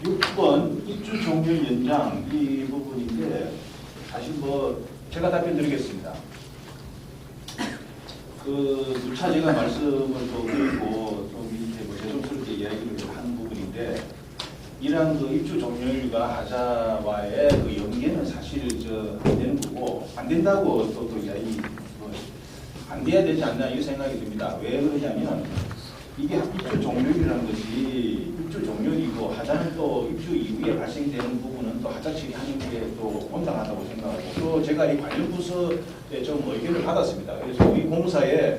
6번 입주 종료 연장 이 부분인데 사실 뭐 제가 답변 드리겠습니다. 누차 제가 말씀을 또 드리고 좀 이렇게 뭐 죄송스럽게 이야기를 한 부분인데 이러한 그 입주 종료일과 하자와의 그 연계는 사실 안 되는 거고 안 된다고 또 이야기 안 돼야 되지 않나 이 생각이 듭니다. 왜 그러냐면 이게 입주 종료일이라는 것이 입주 종료이고 하자는 또 입주 이후에 발생되는 부분은 또 하자 처리하는 게 또 온당하다고 생각하고 또 제가 이 관련 부서에 좀 의견을 받았습니다. 그래서 우리 공사에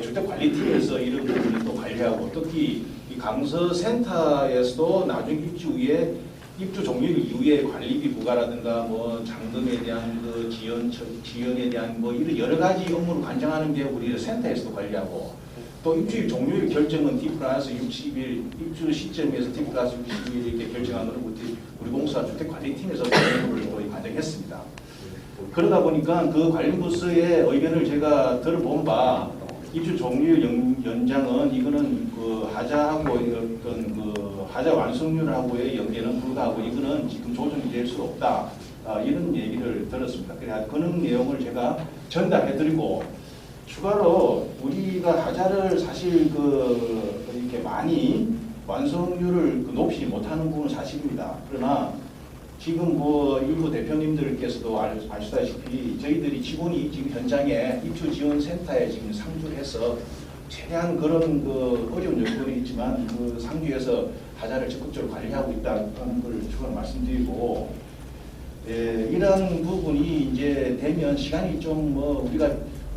주택관리팀에서 이런 부분을 또 관리하고 특히 이 강서센터에서도 나중 입주 후에 입주 종료일 이후에 관리비 부과라든가 뭐 잔금에 대한 그 지연에 대한 뭐 이런 여러 가지 업무를 관장하는 게 우리 센터에서도 관리하고 또 입주일 종료일 결정은 T+60일 입주 시점에서 T+60일 이렇게 결정하는 걸 우리 공사 주택관리팀에서 또 관장했습니다. 그러다 보니까 그 관련 부서의 의견을 제가 들어본 바 입주 종료일 연장은 이거는 그 하자하고 어떤 그 하자 완성률하고의 연계는 불가하고 이거는 지금 조정이 될 수 없다 이런 얘기를 들었습니다. 그래서 그런 내용을 제가 전달해드리고 추가로 우리가 하자를 사실 이렇게 많이 완성률을 높이지 못하는 부분은 사실입니다. 그러나 지금 뭐 일부 대표님들께서도 아시다시피 저희들이 직원이 지금 현장에 입주지원센터에 지금 상주를 해서 최대한 그런 어려운 여건이 있지만 그 상주에서 하자를 적극적으로 관리하고 있다는 걸 추가로 말씀드리고 이런 부분이 이제 되면 시간이 좀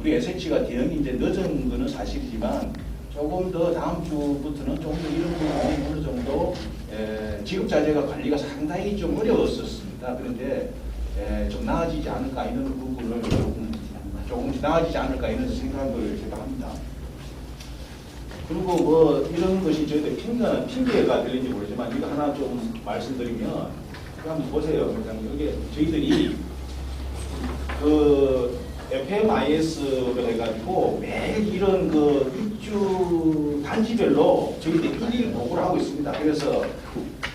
우리 SH가 대응이 이제 늦은 거는 사실이지만 조금 더 다음 주부터는 좀 더 이런 부분이 어느 정도 지급자재가 관리가 상당히 좀 어려웠었습니다. 그런데 좀 나아지지 않을까 이런 부분을 조금씩 나아지지 않을까 이런 생각을 제가 합니다. 그리고 뭐 이런 것이 저희들 핑계가 들린지 모르지만 이거 하나 좀 말씀드리면 한번 보세요. 여기 저희들이 FMIS로 해가지고 매일 이런 입주 단지별로 저희들이 일일 보고를 하고 있습니다. 그래서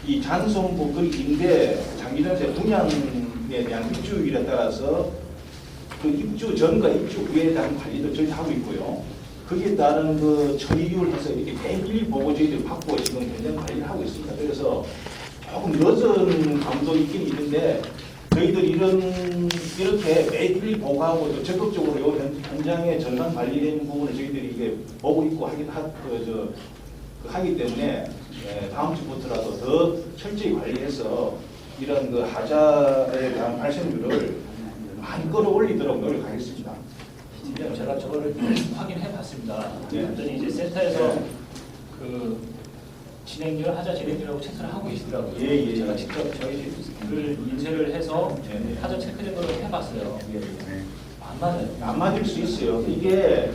이 잔송 복근인데 장기전세 분양에 대한 입주일에 따라서 그 입주 전과 입주 후에 대한 관리도 저희 하고 있고요. 거기에 따른 처리율 해서 이렇게 매일 일일 보고 저희들이 받고 지금 굉장히 관리를 하고 있습니다. 그래서 조금 늦은 감도 있긴 있는데 저희들 이렇게 매일 보고하고 또 적극적으로 요 현장에 전산 관리되는 부분을 저희들이 이게 보고 있고 하기 때문에 다음 주부터라도 더 철저히 관리해서 이런 하자에 대한 발생률을 많이 끌어올리도록 노력하겠습니다. 제가 저거를 확인해 봤습니다. 그랬더니 이제 센터에서 진행률, 하자 진행률하고 체크를 하고 계시더라고요. 제가 직접 저희를 인쇄를 해서 하자 체크된 걸 해봤어요. 안 맞아요. 안 맞을 수 있어요. 이게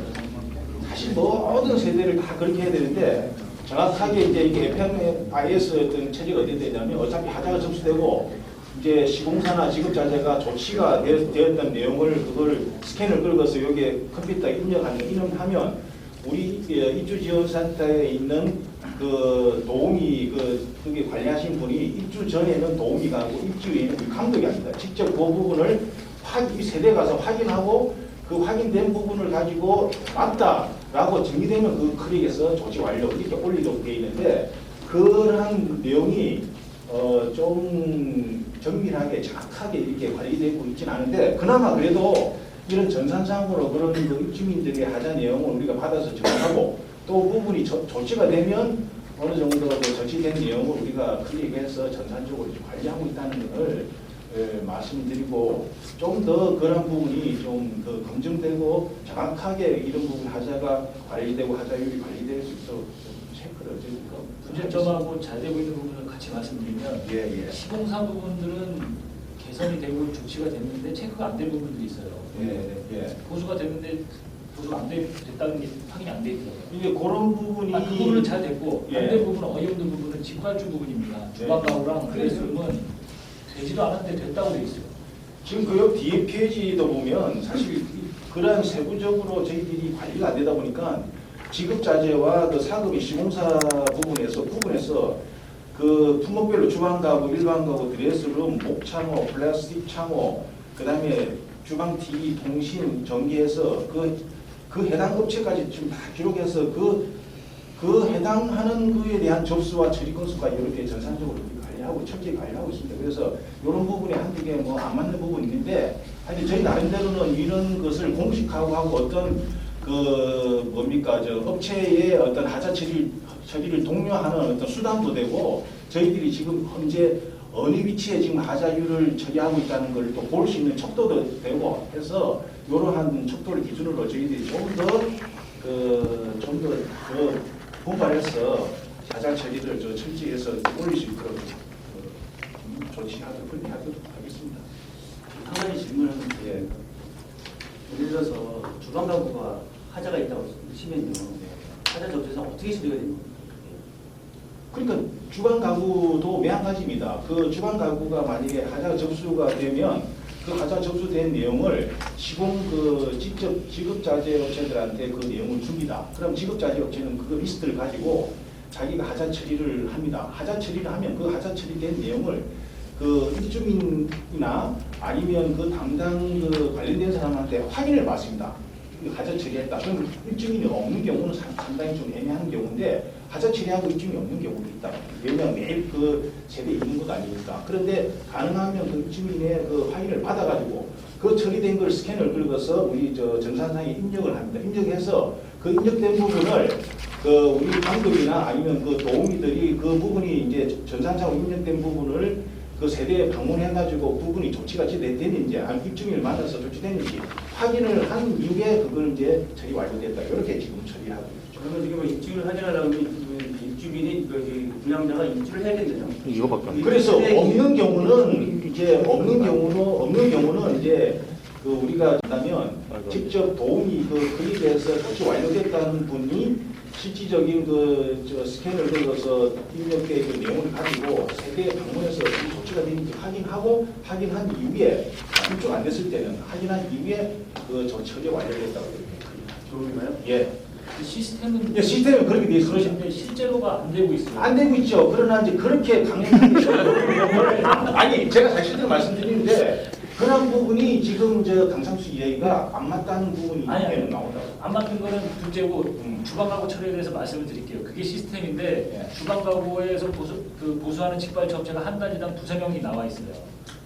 사실 모든 세대를 다 그렇게 해야 되는데 정확하게 이제 이게 FMIS 어떤 체제가 어떻게 되냐면 어차피 하자가 접수되고 이제 시공사나 지급자재가 조치가 되었던 내용을 그걸 스캔을 긁어서 여기에 컴퓨터에 입력하면 우리 입주지원센터에 있는 도우미 그게 관리하신 분이 입주 전에는 도우미가 하고 입주 후에는 우리 감독이 합니다. 직접 그 부분을 이 세대 가서 확인하고 그 확인된 부분을 가지고 맞다라고 정리되면 그 클릭해서 조치 완료 이렇게 올리도록 되어 있는데 그러한 내용이 좀 정밀하게 정확하게 이렇게 관리되고 있지는 않은데 그나마 그래도 이런 전산상으로 그런 입주민들의 하자 내용을 우리가 받아서 정리하고 또 부분이 조치가 되면 어느 정도 조치된 내용을 우리가 클릭해서 전산적으로 관리하고 있다는 것을 말씀드리고 좀 더 그런 부분이 좀 더 검증되고 정확하게 이런 부분 하자가 관리되고 하자율이 관리될 수 있도록 체크를 해주고 문제점하고 잘 되고 있는 부분을 같이 말씀드리면 시공사 부분들은 개선이 되고 조치가 됐는데 체크가 안 된 부분들이 있어요. 보수가 됐는데 보수가 안 됐다는 게 확인이 안 돼 있더라고요. 이게 그런 부분이 그 부분은 잘 됐고 안 된 부분은 어이없는 부분은 직관주 부분입니다. 주방가구랑 플레이스룸은 되지도 않았는데 됐다고 돼 있어요. 지금 그 옆 뒤에 페이지도 보면 사실 그런 세부적으로 저희들이 관리가 안 되다 보니까 지급자재와 사급이 시공사 부분에서 그 품목별로 주방 가구, 일반 가구, 드레스룸, 목창호, 플라스틱 창호, 그다음에 주방 TV, 통신, 전기해서 그 해당 업체까지 지금 다 기록해서 그 해당하는 그에 대한 접수와 처리 건수가 이렇게 전산적으로 관리하고 철저히 관리하고 있습니다. 그래서 이런 부분이 한두 개 뭐 안 맞는 부분이 있는데, 하여튼 저희 나름대로는 이런 것을 공식화하고 어떤 그 뭡니까 저 업체의 어떤 하자 처리를 독려하는 어떤 수단도 되고, 저희들이 지금 현재 어느 위치에 지금 하자율을 처리하고 있다는 걸 또 볼 수 있는 척도도 되고 해서 이러한 척도를 기준으로 저희들이 좀 더 분발해서 하자 처리를 철저히 해서 올릴 수 있도록 조치하도록 하겠습니다. 한 가지 질문을 하면 예. 예를 들어서 주방 가구가 하자가 있다고 치면요. 하자 접수에서 어떻게 처리가 되는 겁니까? 그러니까 주방 가구도 매한가지입니다. 그 주방 가구가 만약에 하자 접수가 되면 그 하자 접수된 내용을 시공 직접 지급자재 업체들한테 그 내용을 줍니다. 그럼 지급자재 업체는 그 리스트를 가지고 자기가 하자 처리를 합니다. 하자 처리를 하면 그 하자 처리된 내용을 그 입주민이나 아니면 그 담당 관련된 사람한테 확인을 받습니다. 하자 처리했다. 그럼 입주민이 없는 경우는 상당히 좀 애매한 경우인데, 하자 처리하고 입주민이 없는 경우도 있다. 왜냐하면 매일 그 세대에 있는 것 아니니까. 그런데 가능하면 그 입주민의 그 확인을 받아가지고 그 처리된 걸 스캔을 긁어서 우리 정산상에 입력을 합니다. 입력해서 그 입력된 부분을 우리 방급이나 아니면 그 도우미들이 그 부분이 이제 전산상으로 입력된 부분을 그 세대에 방문해가지고 부분이 조치가 됐는지, 아니면 입주민을 만나서 조치됐는지 확인을 한 이후에 그걸 이제 처리 완료됐다. 이렇게 지금 처리하고 있죠. 그러면 지금 입주를 확인하려면 입주민이 분양자가 입주를 해야겠네요. 이거밖에 안 돼. 그래서 없는 경우는 이제 그 우리가 한다면 직접 도움이 클릭해서 조치 완료됐다는 분이 실질적인 스캔을 긁어서 입력된 그 내용을 가지고 세대에 방문해서 이 조치가 되는지 확인한 이후에, 입주가 안 됐을 때는 확인한 이후에 그 처리 완료됐다고 좋은가요? 예. 그 시스템은 시스템은 그렇게 되어 있습니다. 그러신데 실제로가 안 되고 있어요. 안 되고 있죠. 그러나 이제 그렇게 강력하게 아니 제가 사실대로 말씀드리는데, 그런 부분이 지금 강상수 이야기가 안 맞다는 부분이 아니, 나온다고. 안 맞는 거는 둘째고, 주방 가구 처리에 대해서 말씀을 드릴게요. 그게 시스템인데, 주방 가구에서 보수하는 직발주 업체가 한 단지당 2~3명이 나와 있어요.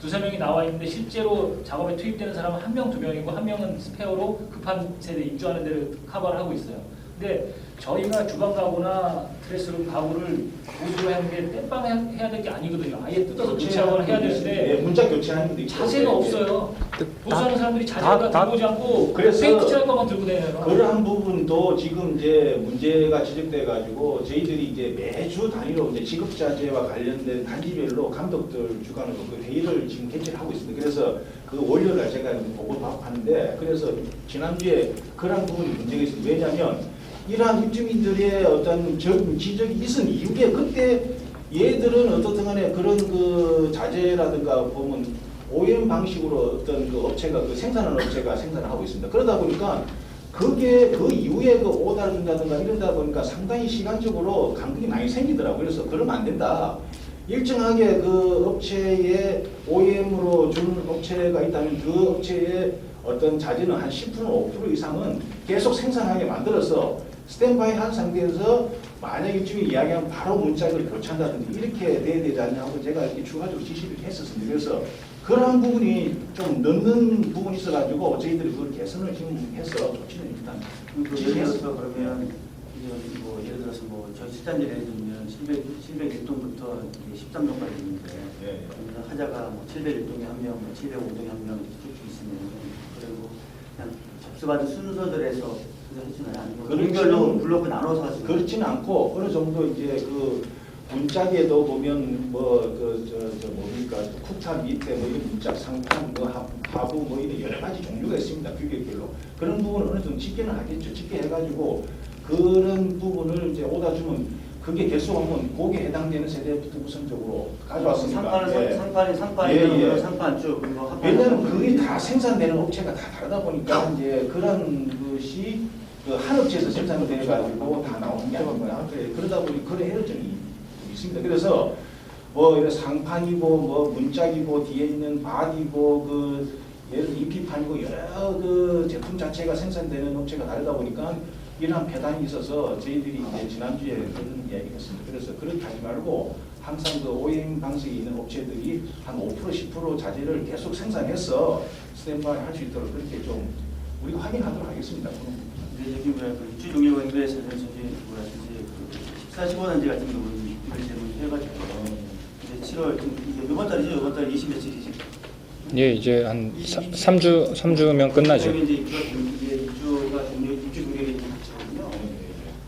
2~3명이 나와 있는데 실제로 작업에 투입되는 사람은 1명, 2명이고, 1명은 스페어로 급한 세대 입주하는 데를 커버를 하고 있어요. 근데 저희가 주방 가구나 드레스룸 가구를 보수를 하는 게 땜빵 해야 될 게 아니거든요. 아예 뜯어서 교체하거나 해야 되는데, 문자 교체하는 것도 있고. 자세가 없어요. 보수하는 사람들이 자세가 들어오지 않고 그래서 페인트 칠할 것만 들고 다녀요. 그러한 부분도 지금 이제 문제가 지적돼 가지고 저희들이 이제 매주 단위로 이제 지급자재와 관련된 단지별로 감독들 주관으로 그 회의를 지금 개최를 하고 있습니다. 그래서 그 월요일날 제가 보고를 하는데, 그래서 지난주에 그러한 부분이 문제가 있습니다. 왜냐하면 이러한 입주민들의 어떤 지적이 있은 이후에 그때 얘들은 어떻든 간에 그런 그 자재라든가 보면 OEM 방식으로 어떤 그 업체가 생산하는 업체가 생산을 하고 있습니다. 그러다 보니까 그게 그 이후에 그 오다를 준다든가 이러다 보니까 상당히 시간적으로 간극이 많이 생기더라고요. 그래서 그러면 안 된다. 일정하게 그 업체에 OEM으로 준 업체가 있다면 그 업체의 어떤 자재는 한 10%, 5% 이상은 계속 생산하게 만들어서 스탠바이 한 상태에서 만약 일주일 이야기하면 바로 문자를 교체한다든지 이렇게 돼야 되지 않냐고 제가 이렇게 추가적으로 지시를 했었습니다. 그래서 그러한 부분이 좀 넣는 부분이 있어가지고 저희들이 그걸 개선을 지금 해서 조치는 일단 예를 들어서 그러면 예를 들어서 저희 실장님 예를 들면 701동부터 13동까지 있는데, 하자가 701동에 1명, 705동에 1명 쭉 있으면, 그리고 그냥 접수받은 순서들에서 그룹별로 블록을 나눠서 하시는. 그렇지는 않고 어느 정도 이제 그 문짝에도 보면 뭡니까 쿡탑 밑에 뭐 이런 문짝 상판 하부 이런 여러 가지 종류가 있습니다. 규격별로. 그런 부분은 어느 정도 집계는 하겠죠. 집계해가지고 그런 부분을 이제 오다 주면 그게 개수하면 거기에 해당되는 세대부터 우선적으로 가져왔으니까. 상판이면 상판 쭉. 왜냐하면 그게 다 생산되는 업체가 다 다르다 보니까 이제 그런 것이 한 업체에서 생산을 돼가지고 다 나오는 게 아니고요. 그러다 보니 그런 해로점이 있습니다. 그래서 뭐 이런 상판이고 뭐 문짝이고 뒤에 있는 바디고 그 예를 들어 EP판이고 여러 그 제품 자체가 생산되는 업체가 다르다 보니까 이러한 폐단이 있어서 저희들이 이제 지난주에 그런 이야기를 했습니다. 그래서 그렇게 하지 말고 항상 그 OEM 방식에 있는 업체들이 한 5% 10% 자재를 계속 생산해서 스탠바이 할 수 있도록 그렇게 좀 우리가 확인하도록 하겠습니다. 근데 여기 뭐야 그 입주 종료 관계에서 이제 뭐라 이제 14, 15단지 같은 경우는 입주를 제문해가지고 이제 7월 이제 이번 달이죠. 이번 달 20 며칠이지. 예, 이제 한 3주면 끝나죠. 이제 입주가 입주 종료일이 있거든요.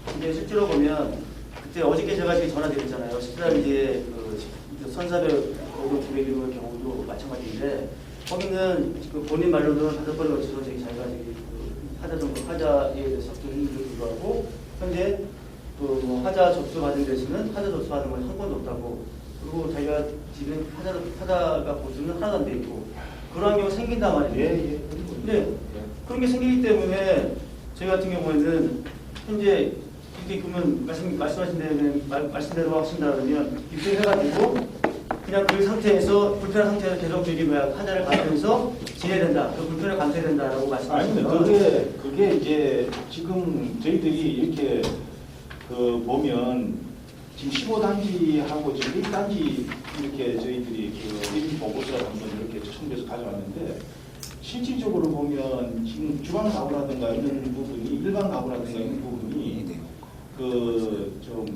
근데 실제로 보면 그때 어저께 제가 지금 전화드렸잖아요. 14단지에 그 선사별 오도 900km의 경우도 마찬가지인데 거기는 그 본인 말로는 5번을 거쳐서 자기가 하자에 대해서 접수했는데도 불구하고 현재 그 하자 접수 받은 데서는 하자 접수 받은 건 한 번도 없다고, 그리고 자기가 지금 하자가 보수는 하나도 안 돼 있고 그러한 경우 생긴단 말이에요. 근데 그런 게 생기기 때문에 저희 같은 경우에는 현재 이렇게 그러면 말씀대로 하신다 그러면 입주해가지고 그냥 그 상태에서 불편한 상태에서 계속 저기 하자를 받으면서 지내야 된다. 그 불편을 감수해야 된다라고 말씀하시는 아닙니다. 그게 이제 지금 저희들이 이렇게 그 보면 지금 15단지하고 지금 1단지 이렇게 저희들이 그 1인 보고서를 한번 이렇게 첨부해서 가져왔는데 실질적으로 보면 지금 주방 가구라든가 이런 부분이 일반 가구라든가 이런 부분이 그 좀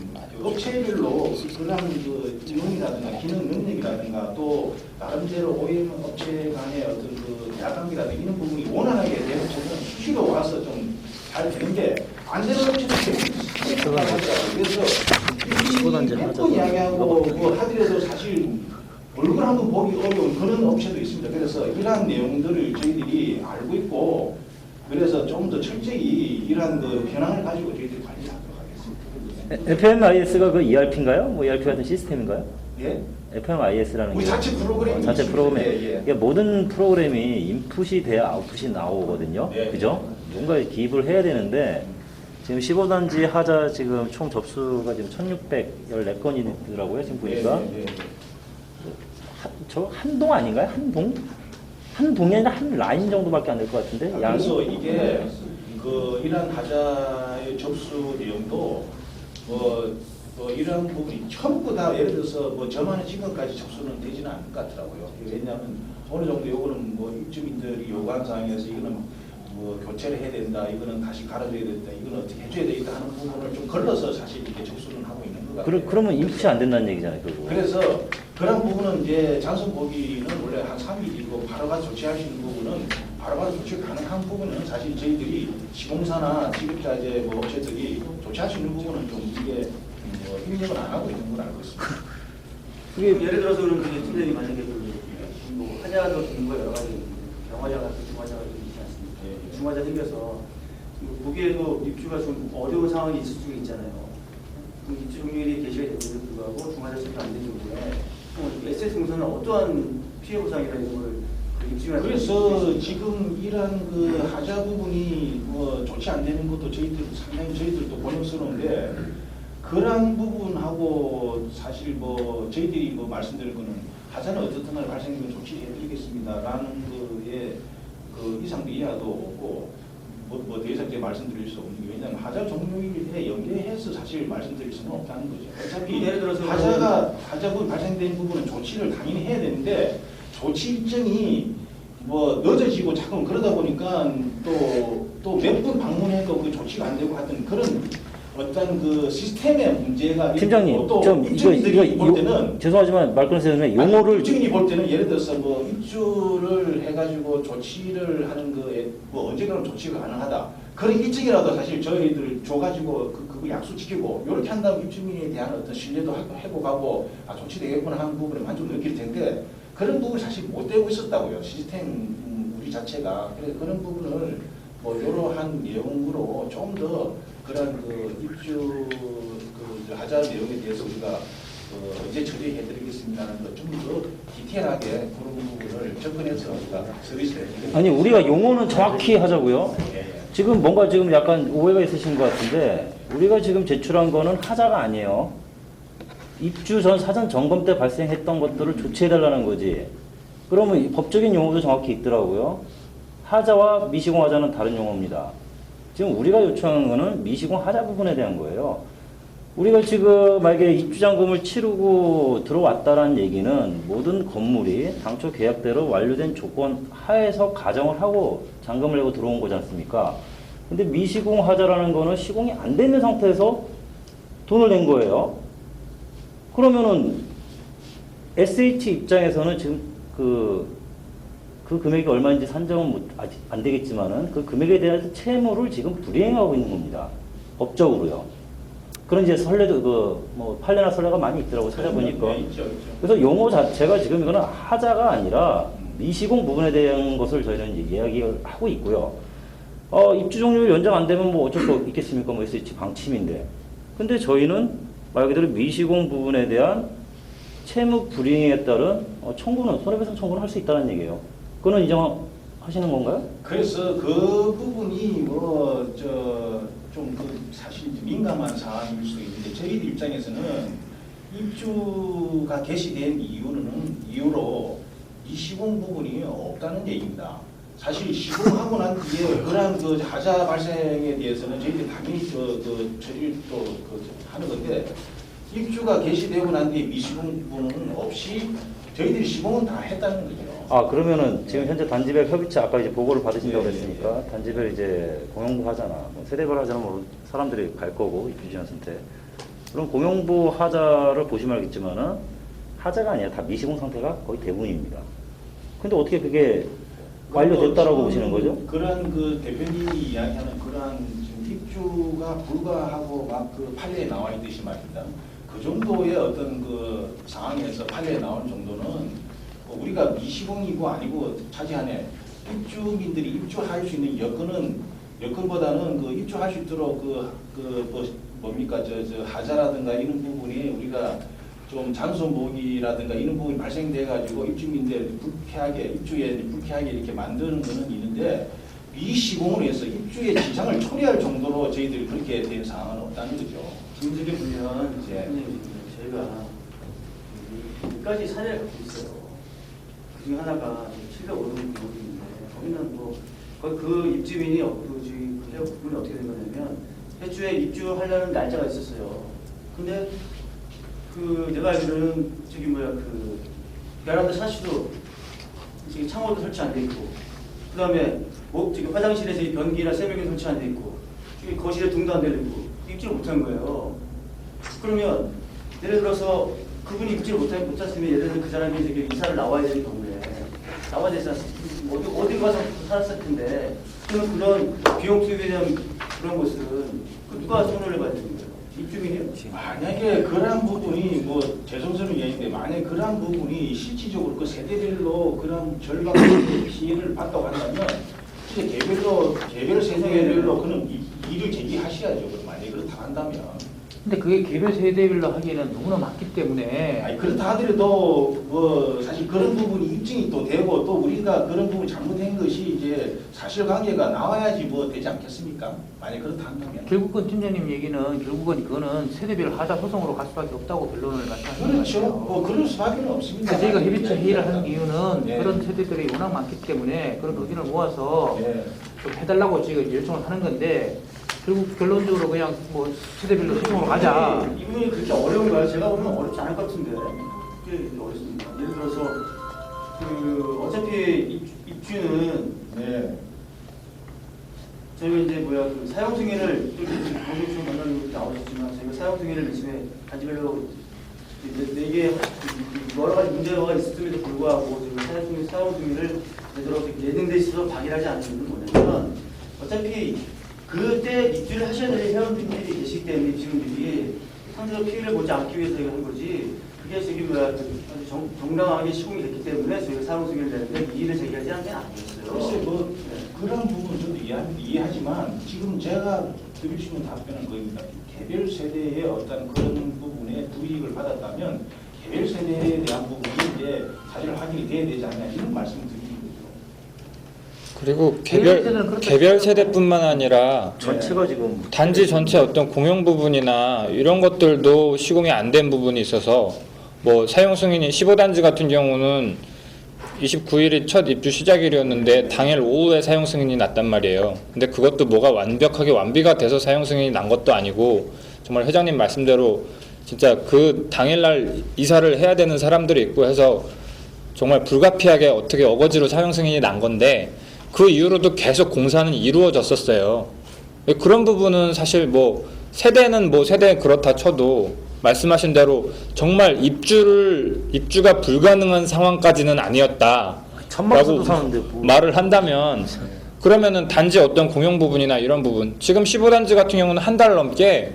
업체별로 그런 그 기능이라든가 기능 능력이라든가 또 나름대로 OEM 업체 간의 어떤 그 야간기라든가 이런 부분이 원활하게 대업체는 수시로 와서 좀 잘 되는데 안 되는 업체는 계속 그래서 15단지 몇번 이야기하고 뭐 하더라도 사실 얼굴 한번 보기 어려운 그런 업체도 있습니다. 그래서 이러한 내용들을 저희들이 알고 있고 그래서 좀 더 철저히 이러한 그 현황을 가지고 저희들이 관리하도록 하겠습니다. FMIS가 그 ERP인가요? 뭐 ERP 같은 시스템인가요? 예? FMIS라는 우리 게 자체 프로그램이 자체 프로그램. 예, 예. 그러니까 모든 프로그램이 인풋이 돼야 아웃풋이 나오거든요. 예, 그죠? 뭔가 기입을 해야 되는데 지금 15단지 하자 지금 총 접수가 지금 1614건이더라고요. 지금 보니까. 예, 예, 예. 저 한 동 아닌가요? 한 동? 한 동이 아니라 한 라인 정도밖에 안 될 것 같은데. 그래서 이게 그 이러한 하자의 접수 내용도 이러한 부분이 전부 다 예를 들어서 뭐 저만의 지금까지 접수는 되지는 않을 것 같더라고요. 왜냐하면 어느 정도 요거는 뭐 입주민들이 요구한 사항에서 이거는 뭐 교체를 해야 된다, 이거는 다시 갈아줘야 된다, 이거는 어떻게 해줘야 되겠다 하는 부분을 좀 걸러서 사실 이렇게 접수는 하고 있는 것 같아요. 그러면 인풋이 안 된다는 얘기잖아요. 결국. 그래서 그런 부분은 이제 잔손 보기는 원래 한 3일이고 바로 가서 조치할 수 있는 부분은 바로 가서 조치 가능한 부분은 사실 저희들이 시공사나 지급자재 뭐 업체들이 조치할 수 있는 부분은 좀 이게 뭐 입력을 안 하고 있는 걸 알고 있습니다. 그게 예를 들어서 그런 그 팀장님 만약에 뭐 하자도 있는 여러 가지 경화자가 중화자가 있지 않습니까? 예, 예. 중화자 생겨서 보기에도 입주가 좀 어려운 상황이 있을 수 있잖아요. 그 입주 종료일이 게시가 되는데도 불구하고 중화자 수도 안 된 경우에 에셋 공사는 어떠한 피해 보상이나 이런 걸 입주가 그래서 지금 이런 그 하자 부분이 뭐 좋지 안 되는 것도 상당히 저희들도 고민스러운데 그런 부분하고 사실 뭐 저희들이 뭐 말씀드릴 거는 하자는 어떻든 간에 발생되면 조치해드리겠습니다라는 거에 그 이상도 이하도 없고 뭐 더 이상 제가 말씀드릴 수 없는 게 왜냐하면 하자 종료일에 연계해서 사실 말씀드릴 수는 없다는 거죠. 어차피 예를 들어서 하자 부분 발생된 부분은 조치를 당연히 해야 되는데 조치 일정이 뭐 늦어지고 자꾸 그러다 보니까 또 몇 분 방문해도 그 조치가 안 되고 하여튼 그런 어떤 그 시스템의 문제가 팀장님, 또 좀 입주민들이 볼 때는 죄송하지만 말 끊으세요. 용어를 입주민이 볼 때는 예를 들어서 뭐 입주를 해가지고 조치를 하는 거에 뭐 언제까지 조치가 가능하다 그런 일정이라도 사실 저희들 줘가지고 그거 약속 지키고 이렇게 한다면 입주민에 대한 어떤 신뢰도 회복하고 아 조치되겠구나 하는 부분에 만족을 느낄 텐데 그런 부분을 사실 못 되고 있었다고요. 시스템 우리 자체가 그래서 그런 부분을 뭐 이러한 내용으로 좀 더 그런 그 입주 그 하자 내용에 대해서 우리가 언제 처리해드리겠습니다는 것 좀 더 디테일하게 그런 부분을 접근해서 우리가 서비스를 해드리겠습니다. 아니 우리가 용어는 정확히 하자고요. 예, 예. 지금 뭔가 지금 약간 오해가 있으신 것 같은데 우리가 지금 제출한 거는 하자가 아니에요. 입주 전 사전 점검 때 발생했던 것들을 조치해달라는 거지. 그러면 이 법적인 용어도 정확히 있더라고요. 하자와 미시공 하자는 다른 용어입니다. 지금 우리가 요청하는 거는 미시공 하자 부분에 대한 거예요. 우리가 지금 만약에 입주잔금을 치르고 들어왔다는 얘기는 모든 건물이 당초 계약대로 완료된 조건 하에서 가정을 하고 잔금을 내고 들어온 거지 않습니까? 근데 미시공 하자라는 거는 시공이 안 돼 있는 상태에서 돈을 낸 거예요. 그러면은 SH 입장에서는 지금 그 금액이 얼마인지 산정은 아직 안 되겠지만은 그 금액에 대한 채무를 지금 불이행하고 있는 겁니다. 법적으로요. 그런 이제 선례도 뭐 판례나 선례가 많이 있더라고 찾아보니까. 네, 있죠. 그래서 용어 자체가 지금 이거는 하자가 아니라 미시공 부분에 대한 것을 저희는 이제 이야기를 하고 있고요. 입주 종료 연장 안 되면 뭐 어쩔 수 있겠습니까? 뭐 SH 방침인데. 근데 저희는 말 그대로 미시공 부분에 대한 채무 불이행에 따른 청구는 손해배상 청구를 할 수 있다는 얘기예요. 그거는 인정하시는 건가요? 그래서 그 부분이 좀 사실 민감한 사안일 수도 있는데 저희들 입장에서는 입주가 개시된 이유로 이 시공 부분이 없다는 얘기입니다. 사실 시공하고 난 뒤에 그러한 그 하자 발생에 대해서는 저희들이 당연히 처리를 또 하는 건데 입주가 개시되고 난 뒤에 미시공 부분은 없이 저희들이 시공은 다 했다는 거죠. 그러면은 지금 현재 단지별 협의체 아까 이제 보고를 받으신다고 예, 그랬으니까 단지별 이제 공용부 하잖아. 뭐 세대별 하자는 뭐 사람들이 갈 거고 입주지원 선택. 그럼 공용부 하자를 보시면 알겠지만은 하자가 아니라 다 미시공 상태가 거의 대부분입니다. 근데 어떻게 그게 완료됐다라고 보시는 거죠? 그런 그 대표님이 이야기하는 그러한 지금 입주가 불가하고 막 그 판례에 나와 있듯이 말입니다. 그 정도의 어떤 그 상황에서 판례에 나오는 정도는 우리가 미시공이고 아니고 차지하네 입주민들이 입주할 수 있는 여건보다는 그 입주할 수 있도록 뭡니까 저 하자라든가 이런 부분이 우리가 좀 장소 모기라든가 이런 부분이 발생돼 가지고 입주민들 입주에 불쾌하게 이렇게 만드는 거는 있는데 미시공으로 해서 입주의 지장을 초래할 정도로 저희들이 그렇게 된 상황은 없다는 거죠. 지금들이 보면 예. 저희가 몇 가지 사례를 갖고 있어요. 그 중에 하나가 705동 부분인데 거기는 뭐 그 입주민이 그 부분이 어떻게 된 거냐면 해주에 입주하려는 날짜가 있었어요. 근데 내가 알기로는 베란다 샤시도 창호도 설치 안 돼 있고, 그 다음에 화장실에서 변기나 세면기 설치 안 돼 있고, 거실에 등도 안 되고 입주를 못한 거예요. 그러면 예를 들어서 그분이 입주를 못했으면 예를 들어 그 사람이 이사를 나와야 되는 경우에 나와야 되지 않습니까? 어디 가서 살았을 텐데 그러면 그런 비용 투입에 대한 그런 것은 누가 손을 내봐야 되는 거예요? 입주민이요? 만약에 그러한 부분이 죄송스러운 얘기인데 만약에 그러한 부분이 실질적으로 그 세대별로 그런 절박한 피해를 받다고 한다면 진짜 개별 세대별로 그는 일을 제기하셔야죠. 만약에 그렇다 한다면. 근데 그게 개별 세대별로 하기에는 너무나 많기 때문에 아니 그렇다 하더라도 사실 그런 부분이 입증이 또 되고 또 우리가 그런 부분이 잘못된 것이 이제 사실관계가 나와야지 되지 않겠습니까? 만약 그렇다 한다면. 결국은 팀장님 얘기는 결국은 그거는 세대별 하자 소송으로 갈 수밖에 없다고 변론을 말씀하시는 그렇죠. 거예요. 그럴 수밖에 없습니다. 저희가 협의체 회의를 하는 이유는 네. 그런 세대들이 워낙 많기 때문에 그런 의견을 모아서 네. 좀 해달라고 지금 요청을 하는 건데 결국 결론적으로 그냥 세대별로 소송으로 가자. 이 부분이 그렇게 어려운가요? 제가 보면 어렵지 않을 것 같은데 꽤 어렵습니다. 예를 들어서 어차피 입주는 네. 저희가 이제 사용 승인을 방송에서 만나는 나오셨지만 저희가 사용 승인을 매심에 단지별로 4개 여러 가지 문제가 있음에도 불구하고 저희가 사용 승인을 되도록 내는 데 있어서 방해하지 않는 이유는 뭐냐면 어차피 그때 입주를 하셔야 될 회원분들이 계시기 때문에 입주민들이 상대적 피해를 보지 않기 위해서 한 거지 그게 정당하게 시공이 됐기 때문에 저희가 사용 승인을 내는데 이의를 제기하지 않는 게 아니었어요. 글쎄 그런 부분은 저도 이해하지만 지금 제가 드릴 수 있는 답변은 그겁니다. 개별 세대의 어떤 그런 부분에 불이익을 받았다면 개별 세대에 대한 부분이 이제 사실 확인이 돼야 되지 않냐 이런 말씀을 드리는 거죠. 그리고 개별 세대는 그렇다 개별 세대뿐만 아니라 전체가 지금 단지 전체 어떤 공용 부분이나 이런 것들도 시공이 안 된 부분이 있어서 뭐 사용 승인이 15단지 같은 경우는 29일이 첫 입주 시작일이었는데 당일 오후에 사용 승인이 났단 말이에요. 근데 그것도 뭐가 완벽하게 완비가 돼서 사용 승인이 난 것도 아니고 정말 회장님 말씀대로 진짜 그 당일날 이사를 해야 되는 사람들이 있고 해서 정말 불가피하게 어떻게 어거지로 사용 승인이 난 건데 그 이후로도 계속 공사는 이루어졌었어요. 그런 부분은 사실 뭐 세대는 뭐 세대 그렇다 쳐도 말씀하신 대로 정말 입주가 불가능한 상황까지는 아니었다. 천막수도 사는데 뭐. 말을 한다면 그러면은 단지 어떤 공용 부분이나 이런 부분 지금 15단지 같은 경우는 한 달 넘게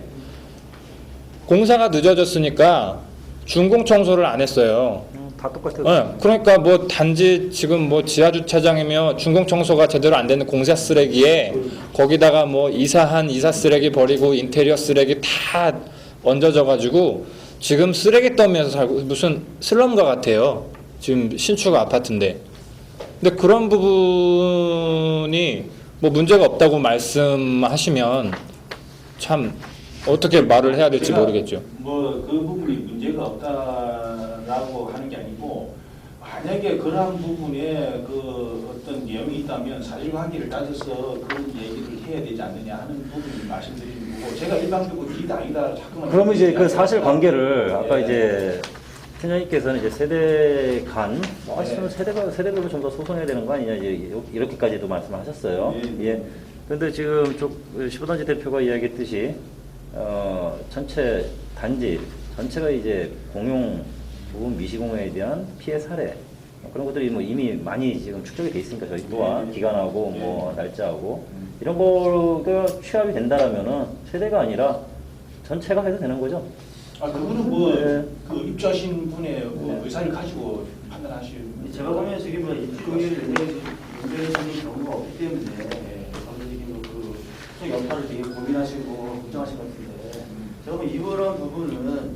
공사가 늦어졌으니까 준공 청소를 안 했어요. 다 똑같아요. 네, 그러니까 뭐 단지 지금 뭐 지하 주차장이며 준공 청소가 제대로 안 되는 공사 쓰레기에 거기다가 뭐 이사 쓰레기 버리고 인테리어 쓰레기 다 얹어져 가지고 지금 쓰레기 더미에서 살고 무슨 슬럼가 같아요. 지금 신축 아파트인데. 근데 그런 부분이 뭐 문제가 없다고 말씀하시면 참 어떻게 말을 해야 될지 모르겠죠. 뭐 그 부분이 문제가 없다라고 하는 게 아니고 만약에 그러한 부분에 그 어떤 내용이 있다면 사실관계를 따져서 그런 얘기를 해야 되지 않느냐 하는 부분을 말씀드리는 거고 제가 일방적으로 이다 아니다 자꾸만 그러면 이제 그 사실관계를 예. 아까 이제 팀장님께서는 이제 세대 간, 네. 세대별로 좀 더 소송해야 되는 거 아니냐 이렇게까지도 말씀하셨어요. 네. 예. 그런데 지금 15단지 대표가 이야기했듯이 전체 단지 전체가 이제 공용 부분 미시공에 대한 피해 사례 그런 것들이 뭐 이미 많이 지금 축적이 돼 있으니까 저희 또한 네. 기간하고 네. 뭐 날짜하고 이런 거가 취합이 된다라면은 세대가 아니라 전체가 해도 되는 거죠. 아 그거는 뭐 네. 그 입주하신 분의 그 네. 의사를 가지고 판단하시는 제가 보면 지금 뭐 입주율이 문제되는 경우가 없기 때문에 아무래도 지금 그 여파를 되게 고민하시고 걱정하실 것 같은데 제가 뭐 이런 부분은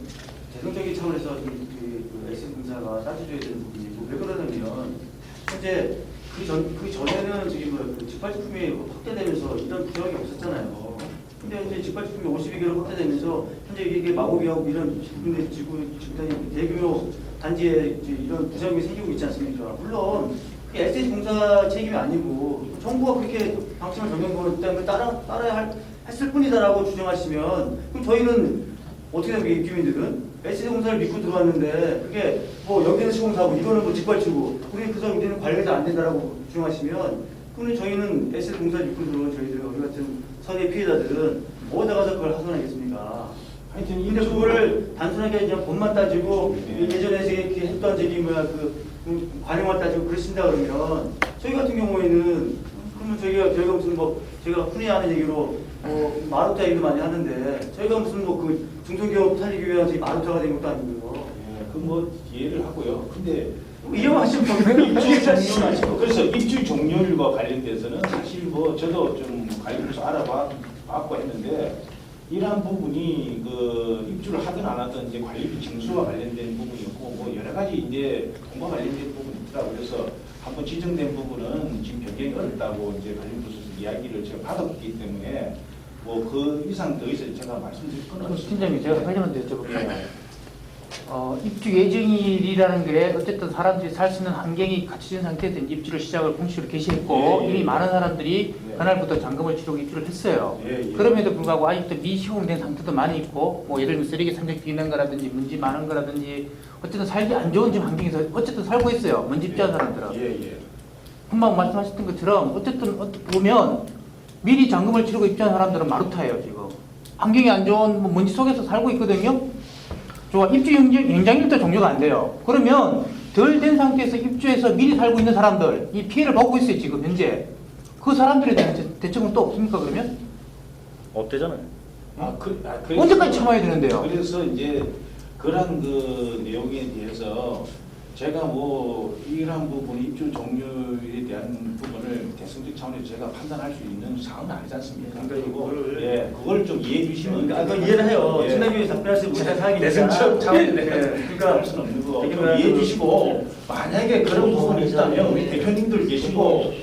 재정적인 차원에서 그 S공사가 따져줘야 되는 부분이고 왜 그러냐면 현재 그 전에는 지금 뭐 직발제품이 확대되면서 이런 부작용이 없었잖아요. 근데 이제 직발제품이 52개로 확대되면서 현재 이게 마구비하고 이런 지금 대규모 단지에 이런 부작용이 생기고 있지 않습니까? 물론 그게 SH공사 책임이 아니고 정부가 그렇게 방침을 정해놓고 때문에 따라야 했을 뿐이다라고 주장하시면 그럼 저희는 어떻게 되면 입주민들은 SH공사를 믿고 들어왔는데 그게 뭐 여기는 시공사고 이거는 뭐 직발치고 우리는 관리가 안 된다라고 주장하시면 그러면 저희는 SH공사를 믿고 들어온 저희들 우리 같은 선의 피해자들은 어디다 가서 그걸 하소연하겠습니까? 하여튼 근데 그거를 단순하게 그냥 법만 따지고 예전에 이렇게 했던 저기 뭐야 그 관용만 따지고 그러신다 그러면 저희 같은 경우에는 그러면 저희가 무슨 뭐 제가 흔히 하는 얘기로 뭐 마루타 얘기도 많이 하는데 저희가 무슨 뭐 그 중소기업 살리기 위한 저희 마루타가 된 것도 아니고요. 그 뭐 이해를 하고요. 근데 이해하시면 입주 종료 그래서 입주 종료율과 관련돼서는 사실 뭐 저도 좀 관련해서 알아봤고 했는데 이러한 부분이 그 입주를 하든 안 하든 이제 관리비 징수와 관련된 부분이었고 뭐 여러 가지 이제 돈과 관련된 부분이 있더라고요. 그래서 한번 지정된 부분은 지금 변경이 어렵다고 이제 관련 부서에서 이야기를 제가 받았기 때문에 뭐 그 이상 더 이상 제가 말씀드릴 건 없습니다. 팀장님 제가 회장한테 여쭤볼게요. 입주 예정일이라는 게 어쨌든 사람들이 살 수 있는 환경이 갖춰진 상태에서 이제 입주를 시작을 공식으로 개시했고 예, 예. 이미 많은 사람들이 예. 그날부터 잔금을 치르고 입주를 했어요. 예, 예. 그럼에도 불구하고 아직도 미시공된 상태도 많이 있고 뭐 예를 들면 쓰레기 산적 비는 거라든지 먼지 많은 거라든지 어쨌든 살기 안 좋은 지금 환경에서 어쨌든 살고 있어요. 먼지 입주한 사람들은. 예. 금방 말씀하셨던 것처럼 어쨌든 보면 미리 잔금을 치르고 입주한 사람들은 마루타예요 지금. 환경이 안 좋은 뭐 먼지 속에서 살고 있거든요. 좋아, 입주 연장일도 종료가 안 돼요. 그러면 덜 된 상태에서 입주해서 미리 살고 있는 사람들 이 피해를 받고 있어요 지금 현재. 그 사람들에 대한 대책은 또 없습니까 그러면? 없대잖아요. 그래서 언제까지 참아야 되는데요? 그래서 이제 그런 그 내용에 대해서 제가 뭐 이러한 부분 입주 종료에 대한 부분을 대승적 차원에서 제가 판단할 수 있는 사항은 아니지 않습니까? 그리고 그걸 좀 이해해 주시면 그건 이해를 해요. 예. 친하게 답변할 수 못한 사항이니까. 대승적 차원에 그러니까 할 수는 없는 거고 되게 좀 이해해 주시고 만약에 그런 부분이 있다면 우리 대표님들 계시고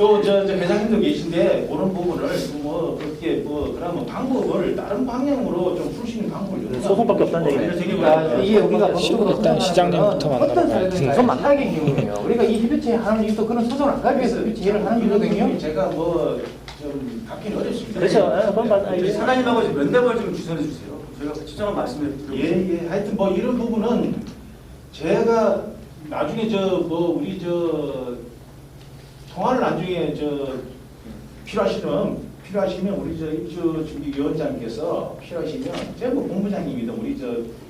또저 회장님도 계신데 그런 부분을 뭐 그렇게 뭐 그러면 방법을 다른 방향으로 좀 풀 수 있는 방법을 소송밖에 없다는 얘기죠. 그러니까 이게 우리가 법적으로 일단 시장님부터 만나러 어떤 가야 사례든지 손 만나게 경우에요. 우리가 이 협의체 하는 이유도 그런 소송을 안 가기 위해서 협의체를 하는 이유거든요. 제가 뭐 좀 답변이 어렵습니다. 그렇죠. 예, 그건 맞아요. 우리 사장님하고 좀 면담을 좀 주선해 주세요. 저희가 추천한 말씀을 예, 하여튼 뭐 이런 부분은 제가 나중에 뭐 우리 통화를 나중에 필요하시면 우리 입주 준비위원장께서 필요하시면 제뭐 본부장님이든 우리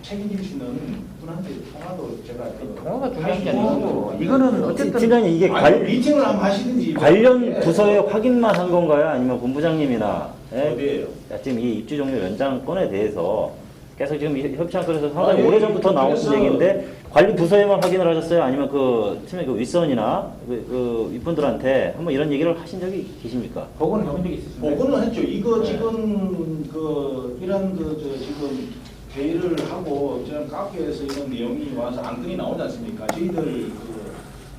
책임질 수 있는 분한테 통화도 제가 통화가 중요한 게 아니고 이거는 어쨌든 팀장님 이게 미팅을 한번 하시든지 관련 예. 부서에 확인만 한 건가요? 아니면 본부장님이나 어디예요? 지금 이 입주 종료 연장건에 대해서 계속 지금 협치안건에서 상당히 예, 오래전부터 나온 그래서- 얘기인데 관리 부서에만 확인을 하셨어요? 아니면 그 팀의 그 윗선이나 그 윗분들한테 한번 이런 얘기를 하신 적이 계십니까? 보고는 해본 적이 있으신가요? 보고는 했죠. 이거 네. 지금 이런 지금 회의를 하고 저는 카페에서 이런 내용이 와서 안건이 나오지 않습니까? 저희들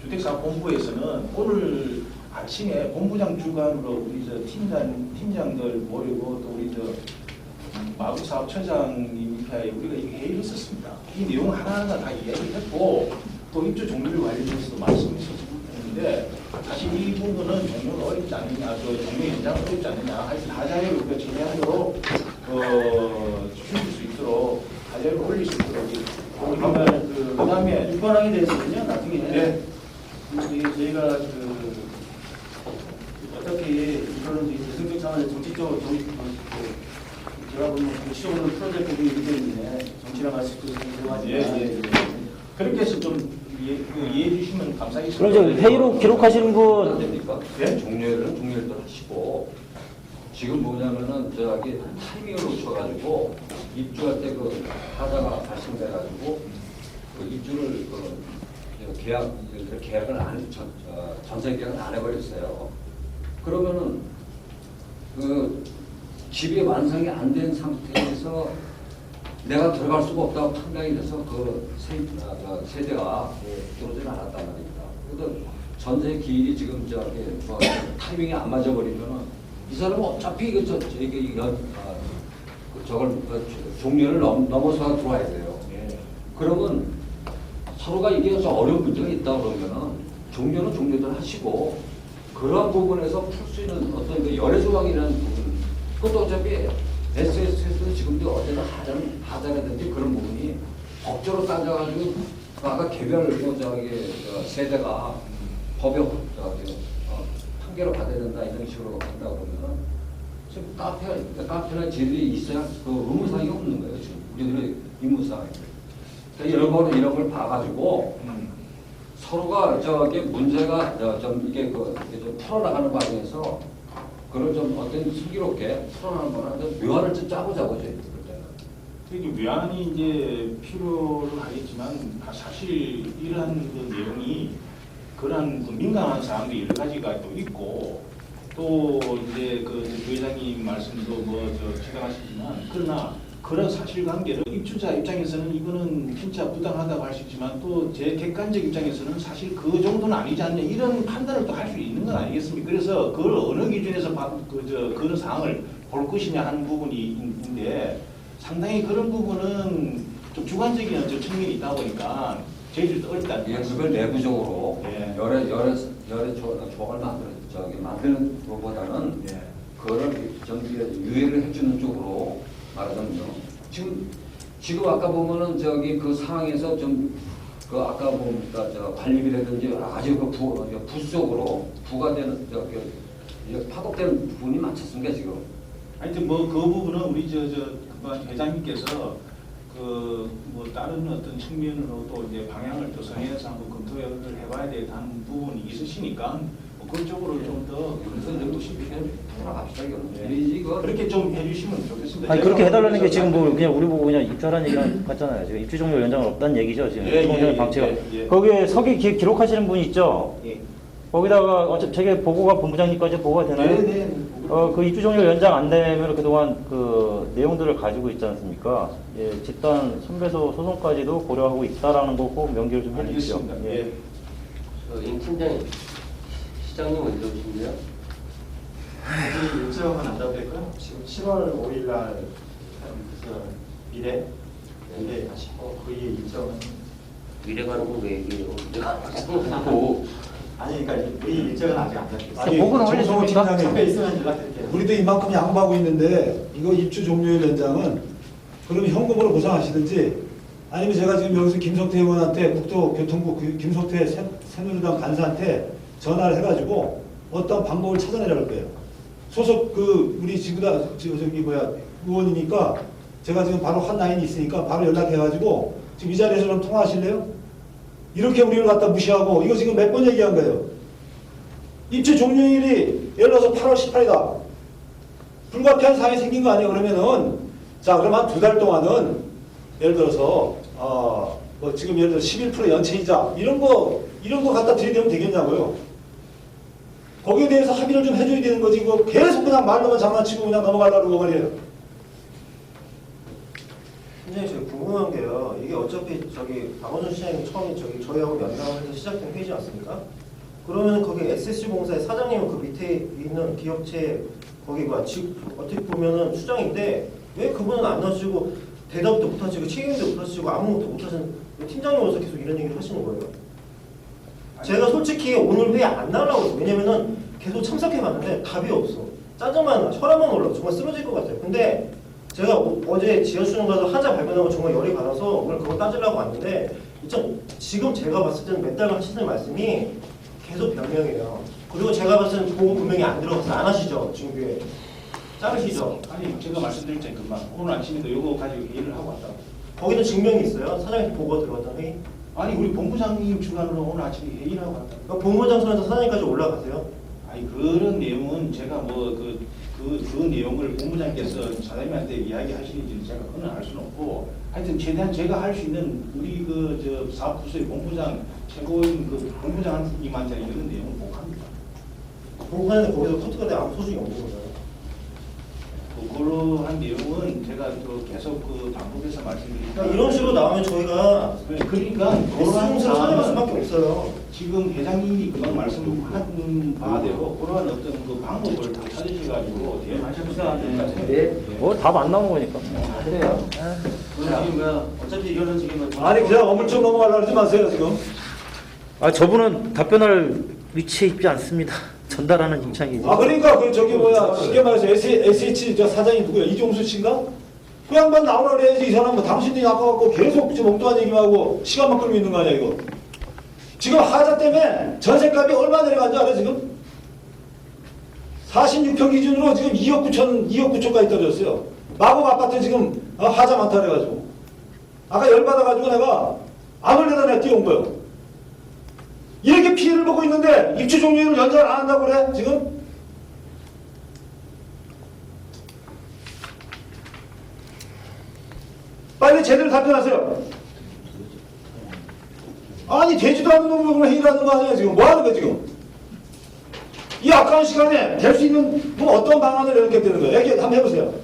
주택사업본부에서는 오늘 아침에 본부장 주관으로 우리 팀장들 모이고 또 우리 마구사업처장님 이렇게 우리가 이게 회의를 했었습니다. 이 내용 하나하나 다 이야기를 했고 또 입주 종료를 관련해서도 말씀했었는데 사실 이 부분은 종료가 어렵지 않느냐, 종료 연장은 어렵지 않느냐, 하여튼 하자를 우리가 최대한으로 줄일 수 있도록 하자를 올릴 수 있도록 그다음에 입건하게 대해서는요 나중에 네. 저희가 어차피 이거는 이제 대승적 차원에서 정치적으로 제가 보면 정치적으로 풀어야 될 부분이기 때문에 정치랑 할 수도 있고 예. 그렇게 해서 좀 이해해 주시면 감사하겠습니다. 그럼 이제 회의로 기록하시는 분 됩니까? 예? 종료를 하시고 지금 뭐냐면은 저기 타이밍을 놓쳐가지고 입주할 때 그 하자가 발생돼가지고 그 입주를 계약을 전세 계약을 안 해버렸어요. 그러면은 그 집이 완성이 안 된 상태에서 내가 들어갈 수가 없다고 판단이 돼서 세대가 들어오지 않았단 말입니다. 그래서 전세 기일이 지금 타이밍이 안 맞아버리면은 이 사람은 어차피 종료를 넘어서 들어와야 돼요. 그러면 서로가 이게 좀 어려운 문제가 있다 그러면은 종료는 종료대로 하시고 그러한 부분에서 풀 수 있는 어떤 그 열애 조항이라는 부분, 그것도 어차피 SS에서 지금도 어제는 하자라든지 그런 부분이 법적으로 따져가지고 아까 개별 세대가 법에 판결을 받아야 된다 이런 식으로 한다 그러면 지금 카페나 지들이 있어야 그 의무사항이 없는 거예요 지금 우리들의 임무사항이. 그러니까 이런 걸 봐가지고 서로가 문제가 이게 좀 풀어나가는 과정에서 그걸 좀 어떤 슬기롭게 풀어나가는 거나 묘안을 좀 짜보자고 저희 이게 외환이 이제 필요를 하겠지만 사실 이러한 그 내용이 그런 그 민감한 사항들이 여러 가지가 또 있고 또 이제 그 부회장님 말씀도 지적하시지만 그러나 그런 사실관계를 입주자 입장에서는 이거는 진짜 부당하다고 할 수 있지만 또 제 객관적 입장에서는 사실 그 정도는 아니지 않냐 이런 판단을 또 할 수 있는 건 아니겠습니까? 그래서 그걸 어느 기준에서 그런 사항을 볼 것이냐 하는 부분이 있는데 상당히 그런 부분은 좀 주관적인 측면이 있다 보니까 저희들도 어렵다. 그걸 내부적으로 예. 여러 조항을 만드는 것보다는 예. 그걸 좀 유예를 해주는 쪽으로 말하자면요. 지금 아까 보면은 그 상황에서 그 아까 보니까 관리비라든지 아주 부수적으로 부과되는 파급되는 부분이 많겠습니까 지금? 하여튼 그 부분은 우리 회장님께서 다른 어떤 측면으로 또 이제 방향을 조성해서 한번 검토를 해봐야 되는 부분이 있으시니까 그쪽으로 좀 더 그래서 이제 또 쉽게 풀어나갑시다 네. 이거 그렇게 좀 해주시면 좋겠습니다. 아니 그렇게 해달라는 게 지금 그냥 우리 보고 그냥 입주하라는 얘기랑 같잖아요. 지금 입주 종료 연장은 없다는 얘기죠. 지금 예, 입주 방치가 거기에 서기 기록하시는 분이 있죠. 예. 거기다가 어차피 저게 보고가 본부장님까지 보고가 되나요? 네. 그 입주 종료 연장 안 되면 그동안 그 내용들을 가지고 있지 않습니까? 예, 집단 손배소 소송까지도 고려하고 있다라는 거 꼭 명기를 좀 해주십시오. 알겠습니다. 예. 예. 임 팀장님, 시장님 언제 오신대요? 이 일정은 안 잡혔고요. 지금 7월 5일 날 그래서 미래 가시고 그 이후에 일정은 미래 가는 거 왜 얘기해요? 내가 고 아니 그러니까 이 일정은 아직 안 잡혔어요. 아니, 보고는 정성호 올려줍니까? 팀장님, 잡혀 있으면 연락드릴게요. 우리도 이만큼 양보하고 있는데 이거 입주 종료일 연장은 그러면 현금으로 보상하시든지 아니면 제가 지금 여기서 김성태 의원한테 국토교통부 김성태 새누리당 간사한테 전화를 해가지고 어떤 방법을 찾아내라고 할 거예요. 소속 우리 의원이니까 제가 지금 바로 한 라인이 있으니까 바로 연락해가지고 지금 이 자리에서 좀 통화하실래요? 이렇게 우리를 갖다 무시하고 이거 지금 몇 번 얘기한 거예요. 입주 종료일이 예를 들어서 8월 18일이다. 불가피한 상황이 생긴 거 아니에요? 그러면은 자 그럼 한 2달 동안은 예를 들어서 뭐 지금 예를 들어 11% 연체이자 이런 거 갖다 들이대면 되겠냐고요. 거기에 대해서 합의를 좀 해줘야 되는 거지. 이거 계속 그냥 말로만 장난치고 그냥 넘어가려고 말이에요. 굉장히 제가 궁금한 게요. 이게 어차피 박원순 시장이 처음에 저희하고 면담을 해서 시작된 회의지 않습니까? 그러면 거기 SSC공사의 사장님은 그 밑에 있는 기업체 거기가 어떻게 보면은 수장인데 왜 그분은 안 나오시고 대답도 못 하시고 책임도 못 하시고 아무것도 못 하시는 왜 팀장님 와서 계속 이런 얘기를 하시는 거예요? 제가 솔직히 오늘 회의 안 나오려고 했어요. 왜냐면은 계속 참석해봤는데 답이 없어. 짜증만 나. 혈압만 올라. 정말 쓰러질 것 같아요. 근데 제가 어제 지하수능 가서 하자 발견하고 정말 열이 받아서 오늘 그거 따지려고 왔는데 지금 제가 봤을 때는 몇 달간 하시는 말씀이 계속 변명이에요. 그리고 제가 봤을 때는 보고 분명히 안 들어가서 안 하시죠. 지금 교회. 자르시죠. 아니 제가 말씀드릴 때 금방 오늘 아침에도 이거 가지고 회의를 하고 왔다. 거기는 증명이 있어요. 사장님 보고가 들어갔던 회의. 아니 우리 본부장님 주관으로 오늘 아침에 회의를 하고 왔다. 그러니까 본부장선에서 사장님까지 올라가세요. 아니 그런 내용은 제가 뭐 그 내용을 본부장께서 사장님한테 이야기하시는지 제가 그건 알 수는 없고 하여튼 최대한 제가 할 수 있는 우리 사업부서의 본부장 최고인 본부장님한테 이런 내용을 보고합니다. 본부장인데 거기서 커트가 돼 아무 소식이 없는 거죠. 그걸로 한 내용은 제가 계속 반복해서 말씀드리니까 그러니까 이런 식으로 나오면 저희가 그러니까 그런 식으로 찾아갈 수밖에 없어요. 지금 회장님이 그런 말씀한 바대로 그러한 어떤 방법을 찾으셔가지고 대응하셔야 됩니다. 답 안 나온 거니까. 그래요. 오늘 지금 어차피 이거는 지금 아니 그냥 어물쩍 넘어가려고 하지 마세요 지금. 저분은 답변할 위치에 있지 않습니다. 전달하는 입장이지. 그러니까 쉽게 말해서 SH 사장이 누구야? 이종수 씨인가? 그 양반 나오라 그래야지. 이 사람 뭐 당신들이 아까 갖고 계속 지금 엉뚱한 얘기만 하고 시간만 끌고 있는 거 아니야 이거. 지금 하자 때문에 전세값이 얼마 내려간 줄 알아 지금? 46평 기준으로 지금 2억 9천까지 떨어졌어요. 마곡 아파트 지금 하자 많다 그래가지고 아까 열받아가지고 내가 암을 내다 내가 뛰어온 거예요. 이렇게 피해를 보고 있는데 입주 종료일을 연장을 안 한다고 그래 지금? 빨리 제대로 답변하세요. 아니 되지도 않는 놈을 회의를 하는 거 아니야 지금? 뭐 하는 거야 지금? 이 아까운 시간에 될 수 있는 어떤 방안을 내놓겠다는 거야? 얘기 한번 해보세요.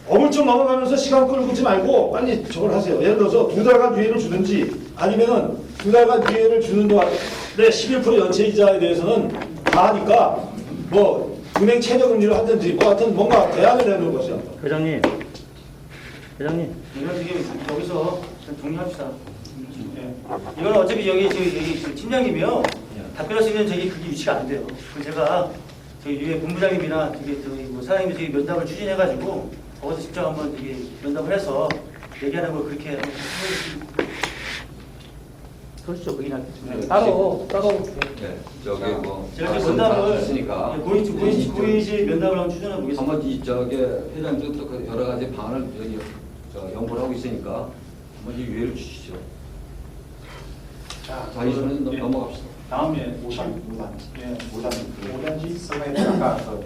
어물쩍 넘어가면서 시간 끌고 있지 말고 빨리 저걸 하세요. 예를 들어서 2달간 유예를 주든지 아니면은 2달간 유예를 주는 동안에 11% 연체이자에 대해서는 다 하니까 뭐 은행 체결금리를 하든지 뭐 하여튼 뭔가 대안을 내놓는 것이야. 회장님. 이건 지금 여기서 정리합시다. 이건 어차피 저기 팀장님이요. 답변할 수 있는 그게 위치가 안 돼요. 그래서 제가 위에 본부장님이나 사장님이 저기 면담을 추진해가지고 거기서 직접 한번 면담을 해서 얘기하는 걸 그렇게 그렇죠. 그게 낫겠죠. 따로 네, 저기 뭐 제가 말씀 면담을 했으니까 고인실 면담을 한번 추진해 보겠습니다. 한번 회장님도 또 여러 가지 방안을 연구를 하고 있으니까 한번 이 유예를 주시죠. 자, 이번엔 넘어갑시다. 다음에 5단지. 5단지. 아까